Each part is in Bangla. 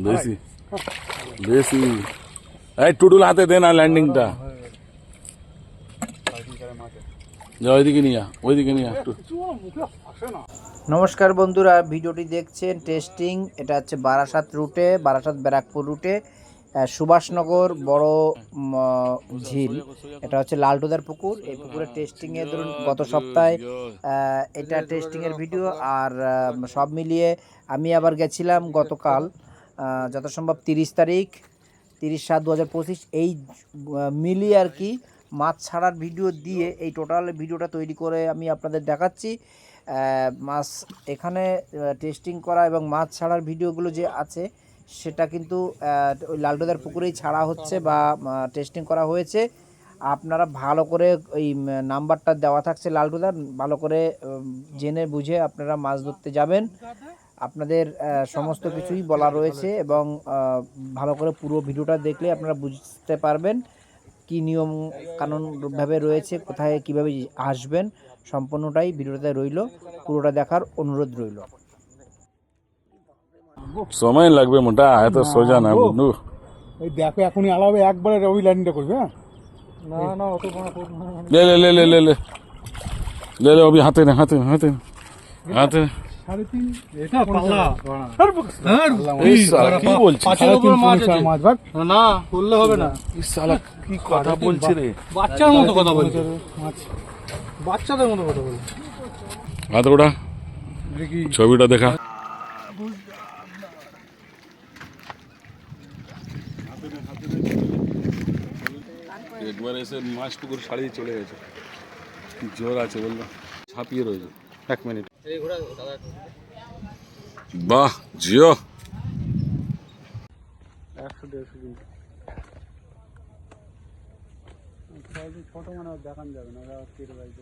বেশি বেশি এই টুটুল হাতে দে না ল্যান্ডিংটা ওইদিকে নিয়ে ওইদিকে নিয়ে নমস্কার বন্ধুরা, ভিডিওটি দেখছেন টেস্টিং। এটা হচ্ছে বারাসাত রুটে, বারাসাত ব্যারাকপুর রুটে সুভাষনগর বড় ঝিল। এটা হচ্ছে লালটুদার পুকুর। এই পুকুরের টেস্টিংয়ে ধরুন গত সপ্তাহে এটা টেস্টিংয়ের ভিডিও, আর সব মিলিয়ে আমি আবার গেছিলাম গতকাল যত সম্ভব 30/7/2025 এই মিলিয়ে আর কি মাছ ছাড়ার ভিডিও দিয়ে এই টোটাল ভিডিওটা তৈরি করে আমি আপনাদের দেখাচ্ছি। মাছ এখানে টেস্টিং করা এবং মাছ ছাড়ার ভিডিওগুলো যে আছে সেটা কিন্তু ওই লালটুদার পুকুরেই ছাড়া হচ্ছে বা টেস্টিং করা হয়েছে। আপনারা ভালো করে ওই নাম্বারটা দেওয়া থাকছে লালটুদার, ভালো করে জেনে বুঝে আপনারা মাছ ধরতে যাবেন। আপনাদের সমস্ত কিছুই বলা রয়েছে এবং ভালো করে পুরো ভিডিওটা দেখলে আপনারা বুঝতে পারবেন কি নিয়ম কানুনভাবে রয়েছে, কোথায় কিভাবে আসবেন। সম্পূর্ণটাই ভিডিওতে রইল, পুরোটা দেখার অনুরোধ রইল। সময় লাগবে মোটা, এত সোজা না বন্ধু। এই দেখো এখনই আলাদা একবারে ওই লাইনটা করবে। হ্যাঁ না না অত ले ले ले ले ले ले ले ले अभी हाथे ने हाथे हाथे हाथे 3.5 এটা পাল্লা এই শালা কি বলছিস? পাঁচের উপর মাছ আছে মাছ ভাগ না বললে হবে না। এই শালা কি কথা বলছে রে? বাচ্চার মতো কথা বলছে মাছ, বাচ্চাদের মতো কথা বলছে। হাত ওটা ছবিটা দেখা। একবার এসে মাছ পুকুর ছাড়িয়ে চলে গেছে, কি জোর আছে বললো, ছাপিয়ে রয়েছে। 1 মিনিট। বাহ জিও 100-150 দিন ছোট মানে দেখান যাবে না, কেটে বাইক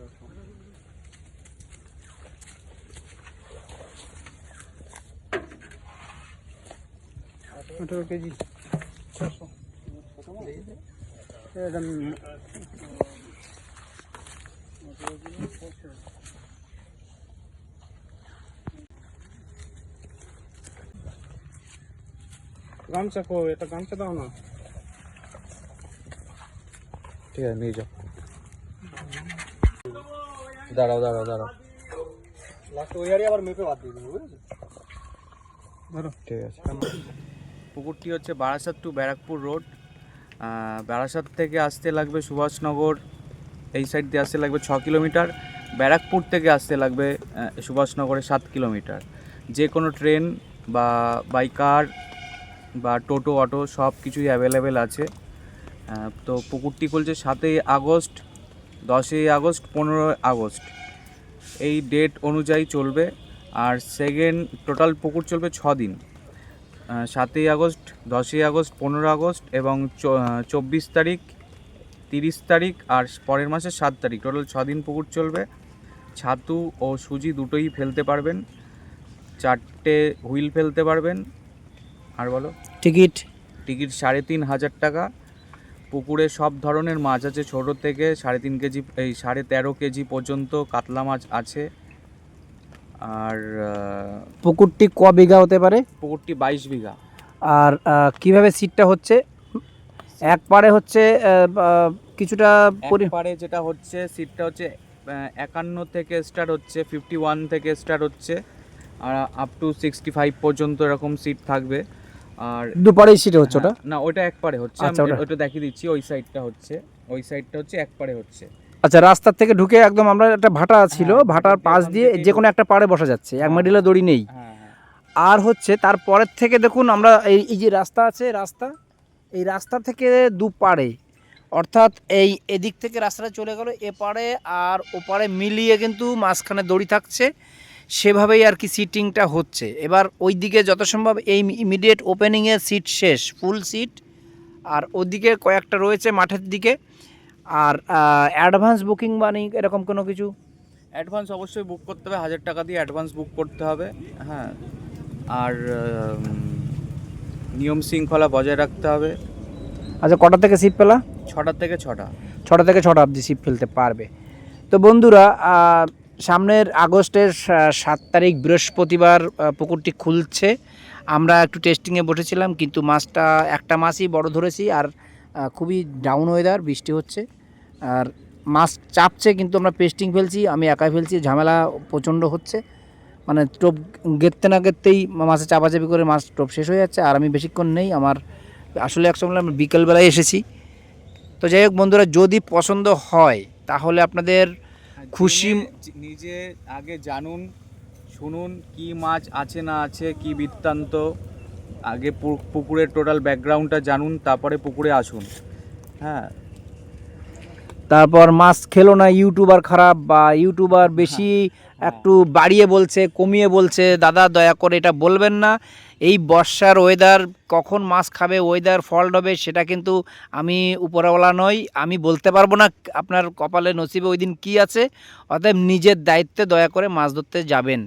18 কেজি গামছা কো, এটা গামছা দাও না। ঠিক আছে নিয়ে যাও, দাঁড়াও দাঁড়াও দাঁড়াও, লাস্ট ওই আরে আবার মেপে বাদ দিয়ে দেবো, বুঝেছো? ধরো ঠিক আছে। পুকুরটি হচ্ছে বারাসাত টু ব্যারাকপুর রোড। বারাসাত থেকে আসতে লাগবে সুভাষনগর, এই সাইড দিয়ে আসতে লাগবে 6 কিলোমিটার। ব্যারাকপুর থেকে আসতে লাগবে সুভাষনগরে 7 কিলোমিটার। যে কোনো ট্রেন বা বাই কার বা টোটো অটো সব কিছুই অ্যাভেলেবেল আছে। তো পুকুরটি খুলছে 7ই আগস্ট, 10ই আগস্ট, 15ই আগস্ট এই ডেট অনুযায়ী চলবে। আর সেকেন্ড টোটাল পুকুর চলবে 6 দিন, 7ই আগস্ট, 10ই আগস্ট, 15 আগস্ট এবং 24 তারিখ, 30 তারিখ আর পরের মাসের 7 তারিখ, টোটাল 6 দিন পুকুর চলবে। ছাতু ও সুজি দুটোই ফেলতে পারবেন, 4টে হুইল ফেলতে পারবেন। আর বলো টিকিট 3,500 টাকা। পুকুরে সব ধরনের মাছ আছে, ছোট থেকে 3.5 কেজি, এই 13.5 কেজি পর্যন্ত কাতলা মাছ আছে। আর পুকুরটি ক বিঘা হতে পারে? পুকুরটি 22 বিঘা। আর কিভাবে সিটটা হচ্ছে? এক পারে হচ্ছে কিছুটা পারে যেটা হচ্ছে সিটটা হচ্ছে 51 থেকে স্টার্ট হচ্ছে, 51 থেকে স্টার্ট হচ্ছে আর আপ টু 65 পর্যন্ত এরকম সিট থাকবে। আর দুপারেই সিট হচ্ছে ওটা? না ওটা এক পারে হচ্ছে, আমি ওটা দেখিয়ে দিচ্ছি। ওই সাইডটা হচ্ছে এক পারে হচ্ছে। আচ্ছা, রাস্তার থেকে ঢুকে একদম আমরা একটা ভাটা ছিল, ভাটার পাশ দিয়ে যে কোনো একটা পাড়ে বসা যাচ্ছে, এক মিডিলে দড়ি নেই। আর হচ্ছে তারপরের থেকে দেখুন আমরা এই যে রাস্তা আছে, এই রাস্তা থেকে দুপাড়ে, অর্থাৎ এই এদিক থেকে রাস্তাটা চলে গেল এপারে আর ওপারে মিলিয়ে কিন্তু মাঝখানে দড়ি থাকছে, সেভাবেই আর কি সিটিংটা হচ্ছে। এবার ওই দিকে যত সম্ভব এই ইমিডিয়েট ওপেনিংয়ের সিট শেষ, ফুল সিট। আর ওদিকে কয়েকটা রয়েছে মাঠের দিকে। আর অ্যাডভান্স বুকিং মানে এরকম কোনো কিছু? অ্যাডভান্স অবশ্যই বুক করতে হবে, 1000 টাকা দিয়ে অ্যাডভান্স বুক করতে হবে। হ্যাঁ, আর নিয়ম শৃঙ্খলা বজায় রাখতে হবে। আচ্ছা, কটা থেকে ছিপ ফেলা? 6টা থেকে 6টা অবধি ছিপ ফেলতে পারবে। তো বন্ধুরা সামনের আগস্টের 7 তারিখ বৃহস্পতিবার পুকুরটি খুলছে। আমরা একটু টেস্টিংয়ে বসেছিলাম, কিন্তু মাছটা একটা মাছই বড় ধরেছি। আর খুবই ডাউন ওয়েদার, বৃষ্টি হচ্ছে আর মাছ চাপছে, কিন্তু আমরা পেস্টিং ফেলছি, আমি একাই ফেলছি, ঝামেলা প্রচণ্ড হচ্ছে। মানে টোপ গেঁথতে না গেঁথতেই মাছে চাপাচাপি করে মাছ টোপ শেষ হয়ে যাচ্ছে, আর আমি বেশিক্ষণ নেই। আমার আসলে একসময় আমি বিকেলবেলায় এসেছি। তো যাই হোক বন্ধুরা, যদি পছন্দ হয় তাহলে আপনাদের খুশি নিজে আগে জানুন, শুনুন কি মাছ আছে না আছে, কি বৃত্তান্ত, আগে পুকুরের টোটাল ব্যাকগ্রাউন্ডটা জানুন, তারপরে পুকুরে আসুন। হ্যাঁ, তারপর মাছ খেলো না ইউটিউবার খারাপ, বা ইউটিউবার বেশি একটু বাড়িয়ে বলছে, কমিয়ে বলছে, দাদা দয়া করে এটা বলবেন না। এই বর্ষার ওয়েদার, কখন মাছ খাবে, ওয়েদার ফল্ট হবে, সেটা কিন্তু আমি উপরওয়ালা নই, আমি বলতে পারবো না আপনার কপালে নসিবে ওই দিন কী আছে। অতএব নিজের দায়িত্বে দয়া করে মাছ ধরতে যাবেন।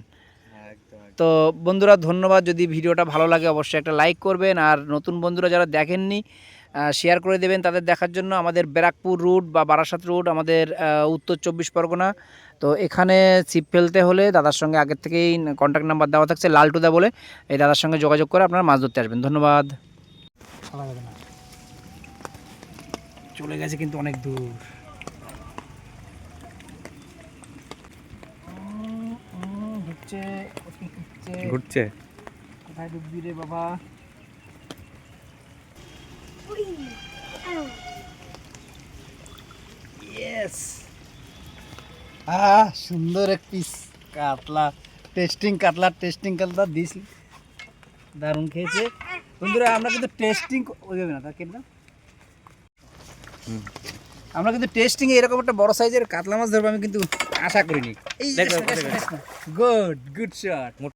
তো বন্ধুরা ধন্যবাদ। যদি ভিডিওটা ভালো লাগে অবশ্যই একটা লাইক করবেন, আর নতুন বন্ধুরা যারা দেখেননি শেয়ার করে দেবেন তাদের দেখার জন্য। আমাদের ব্যারাকপুর রুট বা বারাসাত রুট আমাদের উত্তর 24 পরগনা। তো এখানে ছিপ ফেলতে হলে দাদার সঙ্গে আগের থেকেই কন্ট্যাক্ট নাম্বার দেওয়া থাকছে, লালটুদা বলে, এই দাদার সঙ্গে যোগাযোগ করে আপনারা মাছ ধরতে আসবেন। ধন্যবাদ। চলে গেছে কিন্তু অনেক দূর। ঘুরছে। কোথায় ডুববি রে বাবা? ইয়েস, সুন্দর এক পিস কাতলা, টেস্টিং কাতলা দিস, দারুণ খেয়েছে বন্ধুরা। আমরা কিন্তু টেস্টিং আমরা কিন্তু টেস্টিং এরকম একটা বড় সাইজের কাতলা মাছ ধরবো আমি কিন্তু আশা করিনি। Good shot.